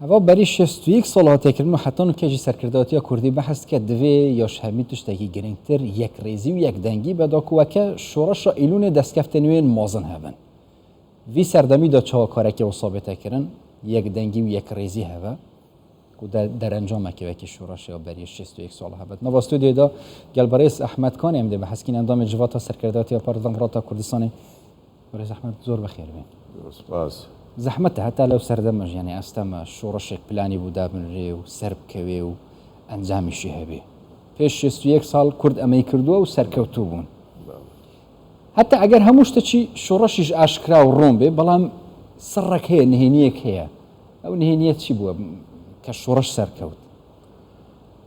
هوا بری 61 سال هاتیکرین و حتی نکجی سرکرداتی کردی بحث که دوی یاش همی تشتگی گرینگتر یک ریزی و یک دنگی بدا که شورش ایلون دستکفتنوین مازن هبن وی سردمی دا چه کاره که و ثابته کرن یک دنگی و یک ریزی هوا که در انجام که شورش یا بری 61 سال هبد نواستو دیدا گلبریس احمد کان امده بحث کین اندام جواتا سرکرداتی پارلمانراتا کردستان برای احمد زور بخیر بین سپاس زحمت حتی لو سردمج يعني استم شورش پلانی بوده بنری و سرب کوی و انجامشی هبی پیش 61 سال کرد امی کردو و سرکوتو بون حتی اگر هموش تچی شورشش آشکرا و روم به بلام سرک هی نهینیک هی او نهینیت چی بود که شورش سرکوت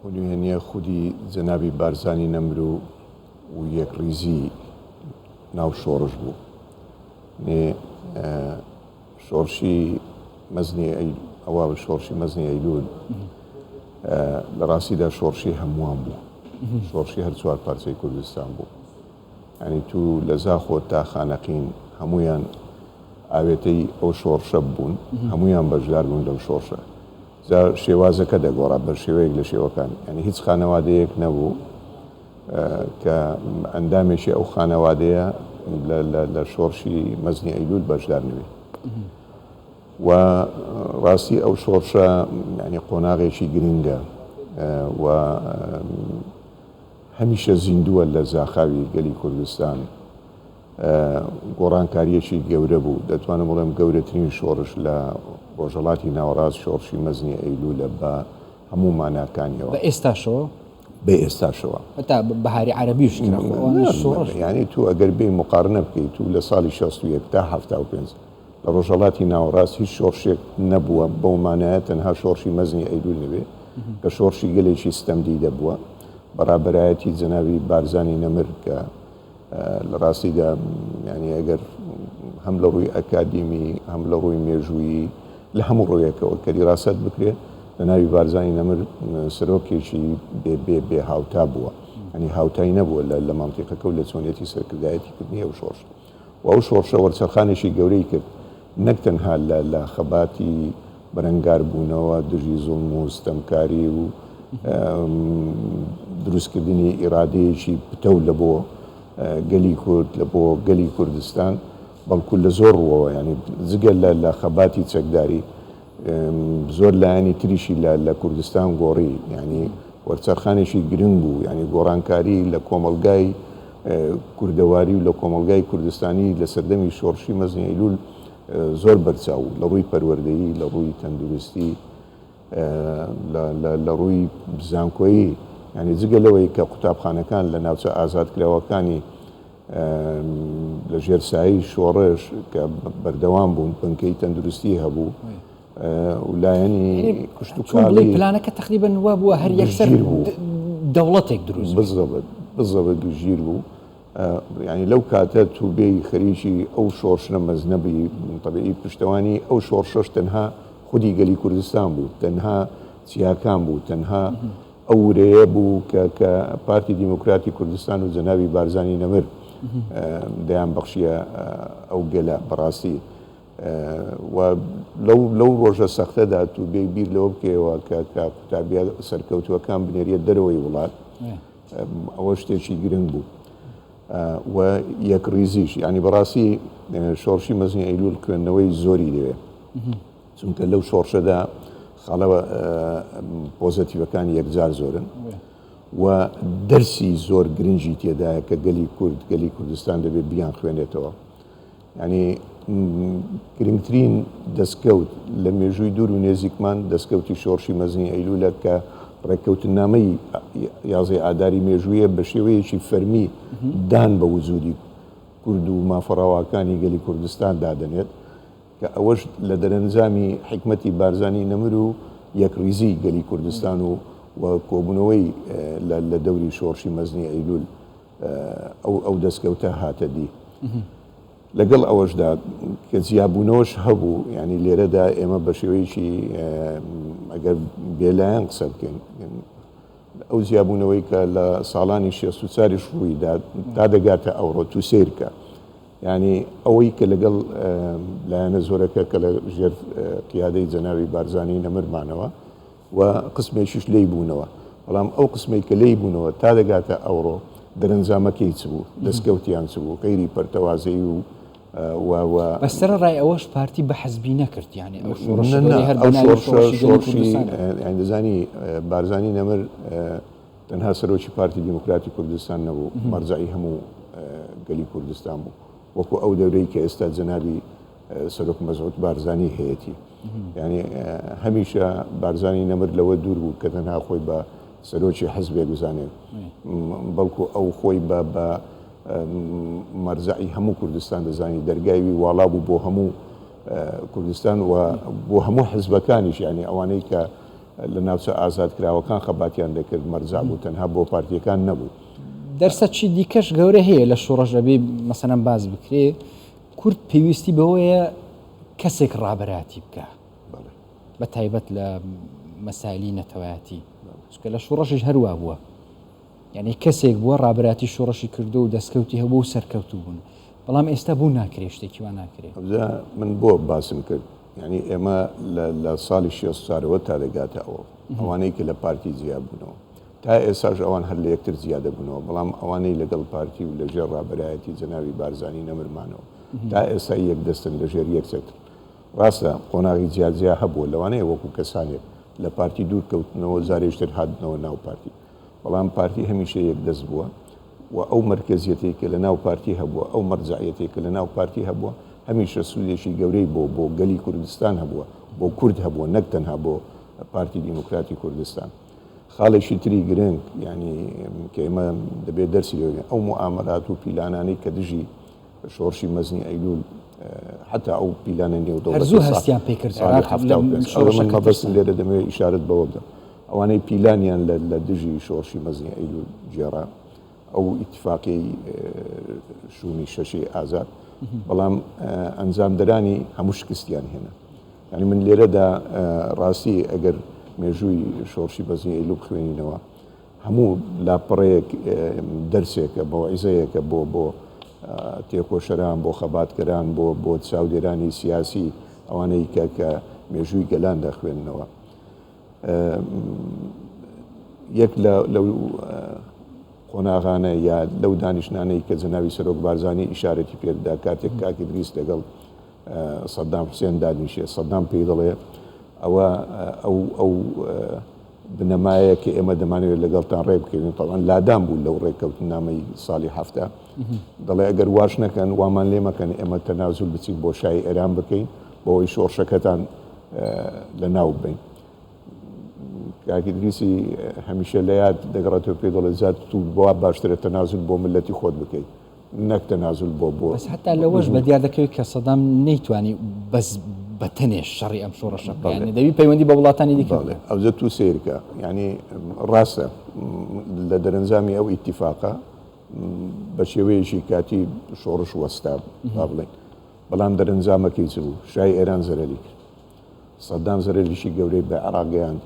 و نهینیه خودی جنابی بارزانی نمرو و یک ریزی ناو شورش بو نه شۆڕشی مەزنی ئەوە شۆڕشی مەزنی ئەیلول لە ڕاستیدا شۆڕشی هەمووان بوو شۆڕشی هەر چوار پارچەی کوردستان بوو ینی تو لە زاخۆت تا خانەقین هەمویان ئاوێتەی ئەو شۆڕشە بوون هەمویان بەشدار بوون لەو شۆڕشە جا شێوازەکە دەگۆڕا بە شێوەیەک لە شێوەکان ینی هیچ خانەوادەیەک نەبوو کە ئەندامێکی ئەو خانەوادەیە لە شۆڕشی مەزنی ئەیلول بەشدار نوێ و ڕاستی ئەو شۆڕشە ینی قۆناغێکی گرنگە و هەمیشە زیندووە لە زاخاوی گەلی کوردستان گۆڕانکاریەکی گەورە بوو دەتوانم بڵێم گەورەترین شۆڕش لە ڕۆژهەڵاتی ناوەڕاست شۆڕشی مەزنی ئەیلولە بە هەموو ماناکانیەوە بە ئێستاشەوە بە ئێستاشەوە هەتا بەهاری عەرەبیش شۆڕش یعنی تو ئەگەر بێ مقارنە بکەیت تو لە ساڵی 61 تا 75 لە ڕۆژهەڵاتی ناوەڕاست هیچ شۆڕشێک نەبووە بەو مانایە تەنها شۆڕشی مەزنی ئەیلول نوێ کە شۆڕشی گەلێکی ستەمدی دەبووە بەڕابەرایەتی جەنابی بارزانی نەمر کە لە ڕاستیدا ینی ئەگەر هەم لە ڕووی ئەکادیمی هەم لە ڕووی مێژوویی لە هەموو ڕۆیەکەوە کە دیڕاست بکرێت لە ناوی بارزانی نەمر سەرۆکێکی بێ هاوتا بووە ینی هاوتایی نەبووە لە مانتیقەکە و لە چۆنیەتی سەرکردایەتیکردنی ئەو شۆڕش و ئەو شۆڕشە وەرچەرخانێکی گەورەی کرد نەک تەنها لە خەباتی بەرەنگار بوونەوە دژی زوڵم و ستەمکاری و دروستکردنی ئیرادەیەکی پتە لە بۆ گەلی کورد لە بۆ گەلی کوردستان بەڵکو لە زۆر ڕووەوە ینی جگە لە خەباتی چەکداری زۆر لایەنی تریشی لە کوردستان گۆڕی ینی وەرچەرخانێکی گرنگ بوو ینی گۆڕانکاری لە کۆمەلگای کوردەواری و لە کۆمەلگای کوردستانی لە سەردەمی شۆڕشی مەزنی ئەیلول زۆر بەرچاو لە ڕووی پەروەردەیی لە ڕووی تەندروستی لە ڕووی بزانکۆیی ینی جگە لەوەی کە قوتابخانەکان لە ناوچە ئازادکراوەکانی لە ژێرسایی شۆڕش کە بەردەوام بوون بنکەی تەندروستی هەبوو و لایەنی کوشتوکاڵی پلانەکە تقریبا وا بووە هەر یەکسەر دەوڵەتێک دروست بزەبە گژیر بوو ینی لەو کاتە تو بێی خەریکی ئەو شۆڕشە مەزنەبی تەبیعی پشتەوانی ئەو شۆڕشەش تەنها خودی گەلی کوردستان بوو تەنها چیاکان بوو تەنها ئەو ورەیە بوو کە پارتی دیموکراتی کوردستان و جەنابی بارزانی نەمر دەیان بەخشیە ئەو گەلە بەڕاستی و لەو ڕۆژە سەختەدا تو بێ بیر لەوە بکەوە کە قوتابیە سەرکەوتووەکان بنێریە دەرەوەی وڵات ئەوە شتێکی گرنگ بوو و یەک ریزیش ینی بەڕاستی شۆڕشی مەزنی ئەیلول خوێندنەوەی زۆری دەوێت چونکە لەو شۆڕشەدا خاڵەوە پۆزەتیڤەکانی یەکجار زۆرن و دەرسی زۆر گرنگی تێدایە کە گەلی کوردستان دەبێت بیان خوێنێتەوە ینی گرنگترین دەستکەوت لە مێژووی دوور و نێزیکمان دەستکەوتی شۆڕشی مەزنی ئەیلولە کە ڕێککەوتنامەی یازەی ئاداری مێژوویە بە شێوەیەکی فەرمی دان بە وجودی کورد و مافەڕاواکانی گەلی کوردستان دادەنێت کە ئەوەش لە دەرەنجامی حکمەتی بارزانی نەمر و یەکریزی گەلی کوردستان و کۆبوونەوەی لە دەوری شۆڕشی مەزنی ئەیلول ئەو دەستکەوتە هاتە دی لەگەڵ ئەوەشدا کە جیابوونەوەش هەبوو ینی لێرەدا ئێمە بە شێوەیەکی ئەگەر بێلایەن قسە بکەین ئەو جیابوونەوەی کە لە ساڵانی 64 ڕوویدا تا دەگاتە ئەوڕۆ تو سیرکە يعني ئەوەی کە لەگەڵ لایەنە زۆرەکە کە لە ژێر قیادەی جەناوی بارزانانی نەمرمانەوە و قسمێکیش لی بوونەوە بەڵام ئەو قسمێک کە لی بوونەوە تا دەگاتە ئەوڕۆ دەرەنجامەکەی چ بوو دەستکەوتیان چ بوو غەیری پەرتەوازەی و بەسەر ڕای ئەوەش پارتی بە حەزبی نەکرد یعنی ئەو دەزانی بارزانی نەمر تەنها سەرۆکی پارتی دیموکراتی کوردستان نەبوو مەرجعی هەموو گەلی کوردستان بوو وەکو ئەو دەورەی کە ئێستا جەنابی سەرۆک مەزعود بارزانی هەیەی یعنی هەمیشە بارزانی نەمر لەوە دوور بوو کە تەنها خۆی بە سەرۆکی حەزبێ بزانێت بەڵکو ئەو خۆی بە مەرجعی هەموو کوردستان دەزانی دەرگاوی واڵا بوو بۆ هەموو کوردستان و بۆ هەموو حزبەکانیش یعنی ئەوانەی کە لە ناوچە ئازادکراوەکان خەباتیان دەکرد مەرجع بوو تەنها بۆ پارتیەکان نەبوو دەرسەچی دیکەش گەورە هەیە لە شۆڕەش دەبێ مەسەلەن باز بکرێ کورد پێویستی بەوەیە کەسێک ڕابەراتی بکە بە تایبەت لە مەسایلی نەتەوایەتی چکە لە شۆڕەشش هەروە بووە یعنی کەسێک بووە ڕابەراتی شۆڕەشی کردو و دەستکەوتی هەبوو و سەرکەوتوو بوون بەڵام ئێستا بوو ناکرێ شتێکی وان ناکرێ من بۆ باسم کرد یعنی ئێمە لە ساڵی 64ەوە تا دەگاتە ئەوانەی کە لە پارتی زیاد بوونەوە تا ئێساش ئەوان هەر لە یەکتر زیادە بوونەوە بەڵام ئەوانەی لەگەڵ پارتی و لەژێر ڕابەرایەتی جەناوی بارزانی نەمرمانەوە تا ئێستا یەک دەستن لەژێر یەکسەکتر ڕاستە قۆناغی جیاجیا هەبووە لەوانەیە وەکو کەسانێک لە پارتی دوور کەوتنەوە زارێشتر هاتنەوە ناو پارتی بەڵام پارتی هەمیشە یەک دەست بووە و ئەو مرکزیەتێک کە لە ناو پارتی هەبووە ئەو مەرجعیەتێک کە لە ناو پارتی هەبووە هەمیشە سوودێکی گەورەی بۆ گەلی کوردستان هەبووە بۆ کورد هەبووە نەک تەنها بۆ پارتی دیموکراتی کوردستان خاڵێکی تری گرنگ ینی کە ئێمە دەبێت دەرسی لێ ئەو معاملات و پیلانانەی کە دژی شۆڕشی مەزنی ئەیلول حتا ئەو پیلانە نێودەوڵەتی زوو هەستیان پێکرد من مەبەستم لێرە دەمەوێت ئیشارەت بەوە بدەم ئەوانەی پیلانیان لە دژی شۆڕشی مەزنی ئەیلول جێڕا ئەو ئیتفاقی شوونی شەشی ئازاد بەڵام ئەنجامدەرانی هەموو شکستیان هێنا ینی من لێرەدا ڕاستی ئەگەر مێژووی شۆڕشی مەزنی ئەیلول بخوێنینەوە هەموو لاپەڕەیەک دەرسێکە مەوعیزەیەکە بۆ تێکۆشەران بۆ خەباتکەران بۆ چاودێرانی سیاسی ئەوانەی کە مێژووی گەلان دەخوێننەوە یەک لەو قۆناغانە یا لەو دانیشتانەی کە جەناوی سەرۆک بارزانی ئیشارەتی پێدا کاتێک کاکی دریس لەگەڵ سەدام حوسێن دانیشێ سەدام پێی دەڵێ ئەو بنەمایە کە ئێمە دەمانوێت لەگەڵتان ڕێ بکەین تەڵەن لادان بوو لەو ڕێککەوتنامەی ساڵی هەفتە دەڵێ ئەگەر واش نەکەن وامان لێ مەکەن ئێمە تەنازول بچین بۆ شای ئێران بکەین بۆەوەی شۆڕشەکەتان لە ناو بین کاکی دریسی هەمیشە لە یاد دەگەڕێتەوە پێ دەڵێ زیاد تو بۆ باشترە تەنازول بۆ ملەتی خۆت بکەیت نەک تەنازول بۆ بەس هەتا لەوەش بە دیار دەکەوێت کە سەدام نەیتوانی بەس بە تەنێش شەڕی ئەم شۆڕەشە بکەن دەبی پەیوەندی بە وڵاتانی دیکە ئەوزە تو سیرکە ینی ڕاستە لە دەرەنجامی ئەو ئیتیفاقە بە شێوەیەکی کاتی شۆڕش وەستا با بڵێن بەڵام دەرەنجامەکەی چ بوو شای ئێران زەرەری کرد سەدام زەرەریشی گەورەی بە عێراقیان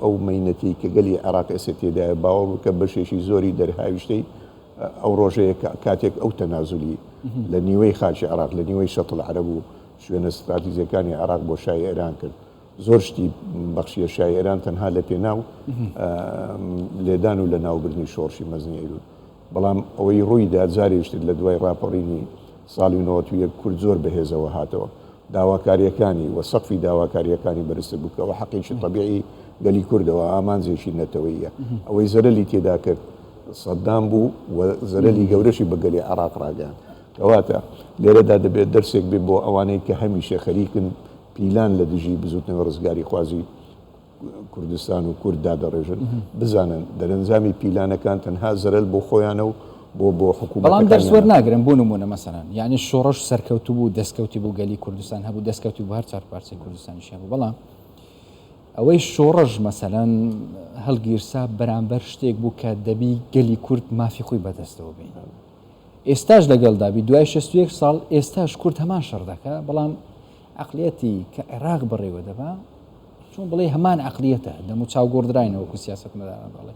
ئەو مەینەتی کە گەلی عێراق ئێستا تێدایە باوەڕ بکە بەشێکی زۆری دەرهاویشتەی ئەو ڕۆژەیە کاتێک ئەو تەنازولی لە نیوەی خاچی عێراق لە نیوەی شەتڵ عەرەب و شوێنە استراتیزیەکانی عێراق بۆ شای ئێران کرد زۆر شتی بەخشیە شای ئێران تەنها لە پێناو لێدان و لە ناوبردنی شۆڕشی مەزنی ئەیلول بەڵام ئەوەی ڕوویدا جارێشتر لە دوای ڕاپەڕینی ساڵی 91 کورد زۆر بەهێزەوە هاتەوە داواکاریەکانی و سەقفی داواکاریەکانی بەرزتر بووکەوە حەقیقی طبیعی گەلی کوردەوە ئامانجێکی نەتەوەیە ئەوەی زەرەلی تێدا کرد سەدام بوو و زەرەلی گەورەشی بە گەلی عێراق ڕاگەیاند کەواتە لێرەدا دەبێت دەرسێک بێت بۆ ئەوانەی کە هەمیشە خەریکن پیلان لە دژی بزوتنەوە ڕزگاری خوازی کوردستان و کورددا دەڕێژن بزانن دەرەنجامی پیلانەکان تەنها زەرەل بۆ خۆیانە و بۆ حکوومەت بەڵام دەرس وەرناگرن بۆ نمونە مەسەلەن یعنی شۆڕش سەرکەوتوو بوو دەستکەوتی بوو گەلی کوردستان هەبوو دەستکەوتی بوو هەر چار پارچەی کوردستانیش هەبوو بەڵام ئەوەی شۆڕژ مەسەلەن هەڵگیرسا بەرامبەر شتێک بوو کە دەبی گەلی کورد مافی خۆی بەدەستەوە بین ئێستاش لەگەڵدابی دوای 61 ساڵ ئێستاش کورد هەمان شەڕ دەکا بەڵام عەقلیەتی کە عێراق بڕێوە دەبا چون بڵێ هەمان عەقلیەتە دەمو چاوگۆڕدراینەوە کو سیاسەتمەداران بڵێ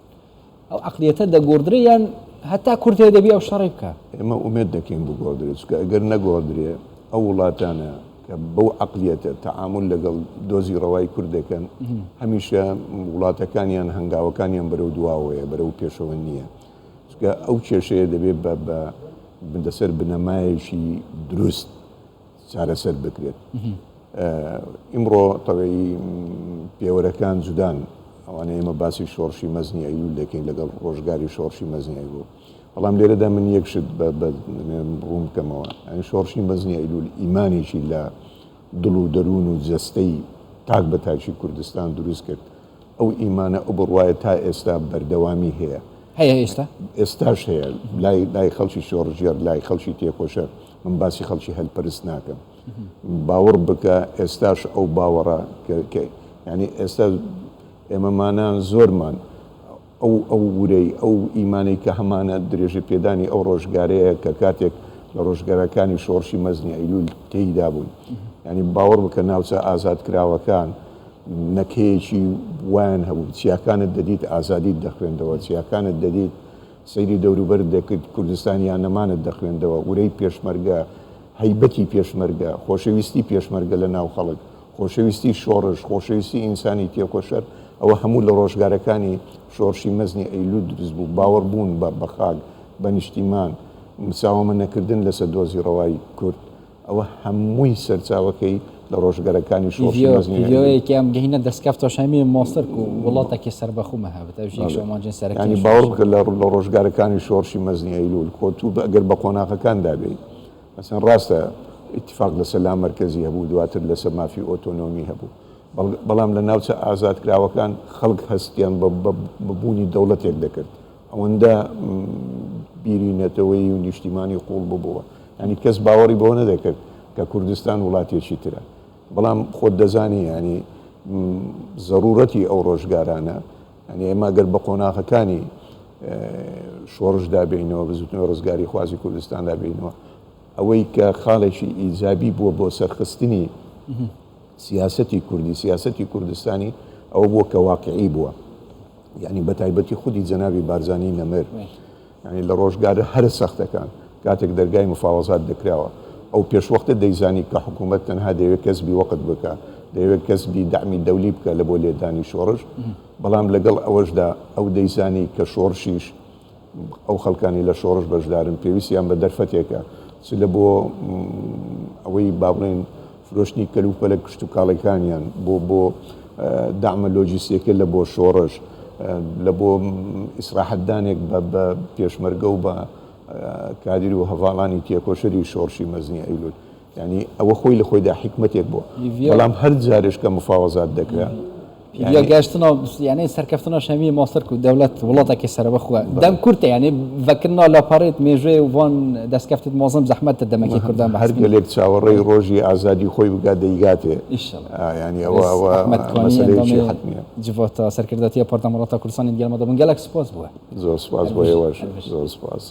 ئەو عقلیەتە دەگۆدرێیان هەتا کورتێ دەبی ئەو شەڕی بکە ئێمە ئومێد دەکەین بگۆدرێت چکە ئەگەر نەگۆدرێ ئەو وڵاتانە کە بەو عقلیەتە تەعامل لەگەڵ دۆزی ڕەوای کورد دەکەن هەمیشە وڵاتەکانیان هەنگاوەکانیان بەرەو دواوەیە بەرەو پێشەوە نییە چکە ئەو کێشەیە دەبێت بە بەسەر بنەمایەکی دروست چارەسەر بکرێت ئیمڕۆ تەوەی پێوەرەکان جودان ئەوانە ئێمە باسی شۆڕشی مەزنی ئەیلول دەکەین لەگەڵ ڕۆژگاری شۆڕشی مەزنی ئەیلول بەڵام لێرەدا من یەکشت ڕوون بکەمەوە ئەنی شۆڕشی مەزنی ئەیلول ئیمانێکی لە دڵ و دەروون و جەستەی تاک بە تاچی کوردستان دروست کرد ئەو ئیمانە ئەو بڕواایە تا ئێستا بەردەوامی هەیە هەیە ئێستاش هەیە لای خەڵکی شۆڕژێر لای خەڵکی تێکۆشە من باسی خەڵکی هەلپەرست ناکەم باوەڕ بکە ئێستاش ئەو باوەڕە ینی ئێستا ئێمەمانان زۆرمان ئەو ورەی ئەو ئیمانەی کە هەمانە درێژە پێدانی ئەو ڕۆژگارەیە کە کاتێک لە ڕۆژگارەکانی شۆڕشی مەزنی ئەیلول تێیدا بوون ینی باوەڕ بکە ناوچە ئازادکراوەکان نەکەیەکی وان هەبوو چیاکانت دەدیت ئازادیت دەخوێندەوە چیاکانت دەدیت سەیری دەوروبەر دەکرد کوردستانیان نەمانت دەخوێندەوە ورەی پێشمەرگە هەیبەتی پێشمەرگە خۆشەویستی پێشمەرگە لە ناو خەڵک خۆشەویستی شۆڕش خۆشەویستی ئینسانی تێکۆشەر ئەوە هەموو لە ڕۆژگارەکانی شۆڕشی مەزنی ئەیلول دروست بوو باوەڕ بوون بە خاک بە نیشتیمان مساومە نەکردن لەسەر دۆزی ڕەوای کورد ئەوە هەمووی سەرچاوەکەی لە ڕۆژگارەکانی شۆڕشی مەزنی ڤیدیۆیەکیان گەهینە دەستکەفتەشەمی مۆستەر و وڵاتێکی سەربەخومە هەبێت ینی باوەڕ بکە لە ڕۆژگارەکانی شۆڕشی مەزنی ئەیلول کۆتوو ئەگەر بە قۆناغەکان دابێت مەسەن ڕاستە ئیتفاق لەسەر لا مەرکەزی هەبوو دواتر لەسەر مافی ئۆتۆنۆمی هەبوو بەڵام لە ناوچە ئازادکراوەکان خەڵک هەستیان ببوونی دەوڵەتێک دەکرد ئەوەندە بیرینەتەوەی و نیشتیمانی قوڵ ببووە ینی کەس باوەڕی بەوە نەدەکرد کە کوردستان وڵاتێکی ترە بەڵام خۆت دەزانی ینی زەڕورەتی ئەو ڕۆژگارانە ینی ئێمە گەر بە قۆناغەکانی شۆڕش دابینەوە بزوتنەوە ڕزگاری خوازی کوردستان دابینەوە ئەوەی کە خاڵێکی ئیجابی بووە بۆ سەرخستنی سیاسەتی کوردی سیاسەتی کوردستانی ئەوە بووە کە واقعی بووە یعنی بە تایبەتی خودی جەنابی بارزانی نەمر ینی لە ڕۆژگارە هەر سەختەکان کاتێک دەرگای مفاوەزات دەکراوە ئەو پێشوەختە دەیزانی کە حکوومەت تەنها دەیەوێت کەسبی وەقت بکە دەیەوێت کەسبی دامی دەولی بکە لە بۆ لێدانی شۆڕش بەڵام لەگەڵ ئەوەشدا ئەو دەیزانی کە شۆڕشیش ئەو خەڵکانی لە شۆڕش بەشدارن پێویستیان بە دەرفەتێکە چ لە بۆ ئەوەی با بڵێن فرۆشتنی کەلوپەلە کشت و کاڵەکانیان بۆ دامە لۆجیستیەکە لە بۆ شۆڕش لە بۆ ئیسراحەتدانێک بە پێشمەرگە و بە کادری و هەواڵانی تێکۆشەری شۆڕشی مەزنی ئەیلول ینی ئەوە خۆی لە خۆیدا حکمتێک بووە بەڵام هەر جارێش کە مفاوەزات دەکرا گەشتنەوە یعنی سەرکەفتنەوە شەمی مۆستەر و دەوڵەت وڵاتێکی سەربەخوە دەم کورتە یعنی ڤەکردنەوە لە پەڕێت مێژوێ وان دەستکەفتت مۆزم زەحمەتە دەمەکی کوردان هەر گەلێک چاوەڕێی ڕۆژی ئازادی خۆی بگات دەیگاتێ ینی ئەوە مەسەلەیەکی حتمیە جوۆتە سەرکردەتی پەرتەمەڵاتە کوردستانی گەلمەدە بن گەلێک سپاس بووە زۆر سپاس بۆ ئێوەش زۆر سپاس